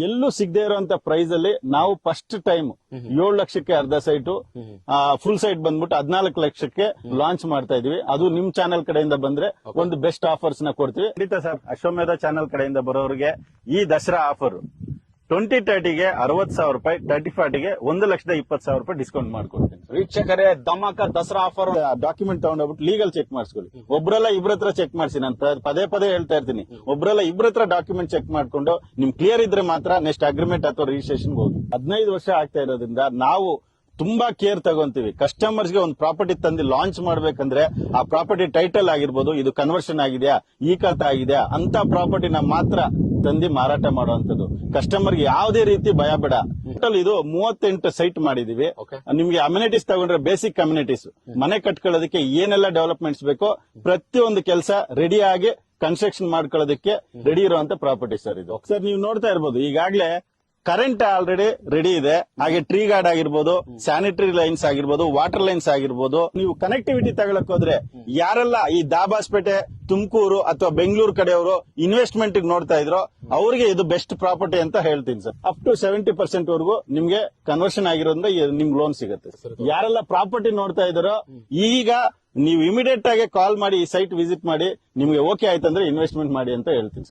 ಎಲ್ಲೂ ಸಿಗದೆ ಇರುವಂತ ಪ್ರೈಸ್ ಅಲ್ಲಿ ನಾವು ಫಸ್ಟ್ ಟೈಮ್ 7 ಲಕ್ಷಕ್ಕೆ ಅರ್ಧ ಸೈಟು, ಫುಲ್ ಸೈಟ್ ಬಂದ್ಬಿಟ್ಟು 14 ಲಕ್ಷಕ್ಕೆ ಲಾಂಚ್ ಮಾಡ್ತಾ ಇದೀವಿ. ಅದು ನಿಮ್ ಚಾನೆಲ್ ಕಡೆಯಿಂದ ಬಂದ್ರೆ ಒಂದು ಬೆಸ್ಟ್ ಆಫರ್ಸ್ ನ ಕೊಡ್ತೀವಿ. ಖಂಡಿತ ಸರ್, ಅಶ್ವಮೇಧ ಚಾನೆಲ್ ಕಡೆಯಿಂದ ಬರೋರಿಗೆ ಈ ದಸರಾ ಆಫರ್ 2030ಗೆ 60,000 ರೂಪಾಯಿ, 3040ಗೆ 1,20,000 ರೂಪಾಯಿ ಡಿಸ್ಕೌಂಟ್ ಮಾಡ್ಕೊಡ್ತೀನಿ. ವೀಕ್ಷಕರೇ, ಧಮಾಕ ದಸರಾ ಆಫರ್. ಡಾಕ್ಯುಮೆಂಟ್ ತಗೊಂಡೋಗ್ಬಿಟ್ಟು ಲೀಗಲ್ ಚೆಕ್ ಮಾಡಿಸ್ಕೊಳ್ಳಿ. ಒಬ್ರಲ್ಲ ಇಬ್ರ ಹತ್ರ ಚೆಕ್ ಮಾಡಿಸಿ. ನಾನು ಪದೇ ಹೇಳ್ತಾ ಇರ್ತೀನಿ, ಒಬ್ರಲ್ಲ ಇಬ್ರ ಹತ್ರ ಡಾಕ್ಯುಮೆಂಟ್ ಚೆಕ್ ಮಾಡ್ಕೊಂಡು ನಿಮ್ ಕ್ಲಿಯರ್ ಇದ್ರೆ ಮಾತ್ರ ನೆಕ್ಸ್ಟ್ ಅಗ್ರಿಮೆಂಟ್ ಅಥವಾ ರಿಜಿಸ್ಟ್ರೇಷನ್ ಹೋಗಿ. 15 ವರ್ಷ ಆಗ್ತಾ ಇರೋದ್ರಿಂದ ನಾವು ತುಂಬಾ ಕೇರ್ ತಗೊಂತೀವಿ. ಕಸ್ಟಮರ್ಸ್ ಗೆ ಒಂದು ಪ್ರಾಪರ್ಟಿ ತಂದು ಲಾಂಚ್ ಮಾಡ್ಬೇಕಂದ್ರೆ ಆ ಪ್ರಾಪರ್ಟಿ ಟೈಟಲ್ ಆಗಿರ್ಬೋದು, ಇದು ಕನ್ವರ್ಷನ್ ಆಗಿದೆಯಾ, ಈ ಖಾತೆ ಆಗಿದೆಯಾ ಅಂತ ಪ್ರಾಪರ್ಟಿನ ಮಾತ್ರ ತಂದು ಮಾರಾಟ ಮಾಡುವಂತದ್ದು. ಕಸ್ಟಮರ್ ಗೆ ಯಾವುದೇ ರೀತಿ ಭಯ ಬೇಡ. ಟೋಟಲ್ ಇದು 38 ಸೈಟ್ ಮಾಡಿದೀವಿ. ನಿಮ್ಗೆ ಅಮ್ಯುನಿಟೀಸ್ ತಗೊಂಡ್ರೆ ಬೇಸಿಕ್ ಅಮ್ಯುನಿಟೀಸ್, ಮನೆ ಕಟ್ಕೊಳ್ಳೋದಕ್ಕೆ ಏನೆಲ್ಲ ಡೆವಲಪ್ಮೆಂಟ್ಸ್ ಬೇಕೋ ಪ್ರತಿಯೊಂದು ಕೆಲಸ ರೆಡಿ ಆಗಿ ಕನ್ಸ್ಟ್ರಕ್ಷನ್ ಮಾಡ್ಕೊಳ್ಳೋದಕ್ಕೆ ರೆಡಿ ಇರುವಂತ ಪ್ರಾಪರ್ಟಿ ಸರ್ ಇದು. ಸರ್ ನೀವು ನೋಡ್ತಾ ಇರ್ಬೋದು, ಈಗಾಗಲೇ ಕರೆಂಟ್ ಆಲ್ರೆಡಿ ರೆಡಿ ಇದೆ. ಹಾಗೆ ಟ್ರೀ ಗಾರ್ಡ್ ಆಗಿರ್ಬೋದು, ಸ್ಯಾನಿಟರಿ ಲೈನ್ಸ್ ಆಗಿರ್ಬೋದು, ವಾಟರ್ ಲೈನ್ಸ್ ಆಗಿರ್ಬೋದು. ನೀವು ಕನೆಕ್ಟಿವಿಟಿ ತಗೊಳಕ್ ಹೋದ್ರೆ ಯಾರೆಲ್ಲ ಈ ದಾಬಾಸ್ಪೇಟೆ, ತುಮಕೂರು ಅಥವಾ ಬೆಂಗಳೂರು ಕಡೆಯವರು ಇನ್ವೆಸ್ಟ್ಮೆಂಟ್ ನೋಡ್ತಾ ಇದ್ರು, ಅವರಿಗೆ ಇದು ಬೆಸ್ಟ್ ಪ್ರಾಪರ್ಟಿ ಅಂತ ಹೇಳ್ತೀನಿ ಸರ್. ಅಪ್ ಟು 70% ವರೆಗೂ ನಿಮ್ಗೆ ಕನ್ವರ್ಷನ್ ಆಗಿರೋದ್ರಿಂದ ನಿಮ್ಗೆ ಲೋನ್ ಸಿಗುತ್ತೆ. ಯಾರೆಲ್ಲ ಪ್ರಾಪರ್ಟಿ ನೋಡ್ತಾ ಇದಾರೋ ಈಗ ನೀವು ಇಮಿಡಿಯೇಟ್ ಆಗಿ ಕಾಲ್ ಮಾಡಿ ಈ ಸೈಟ್ ವಿಸಿಟ್ ಮಾಡಿ, ನಿಮ್ಗೆ ಓಕೆ ಆಯ್ತಂದ್ರೆ ಇನ್ವೆಸ್ಟ್ಮೆಂಟ್ ಮಾಡಿ ಅಂತ ಹೇಳ್ತೀನಿ.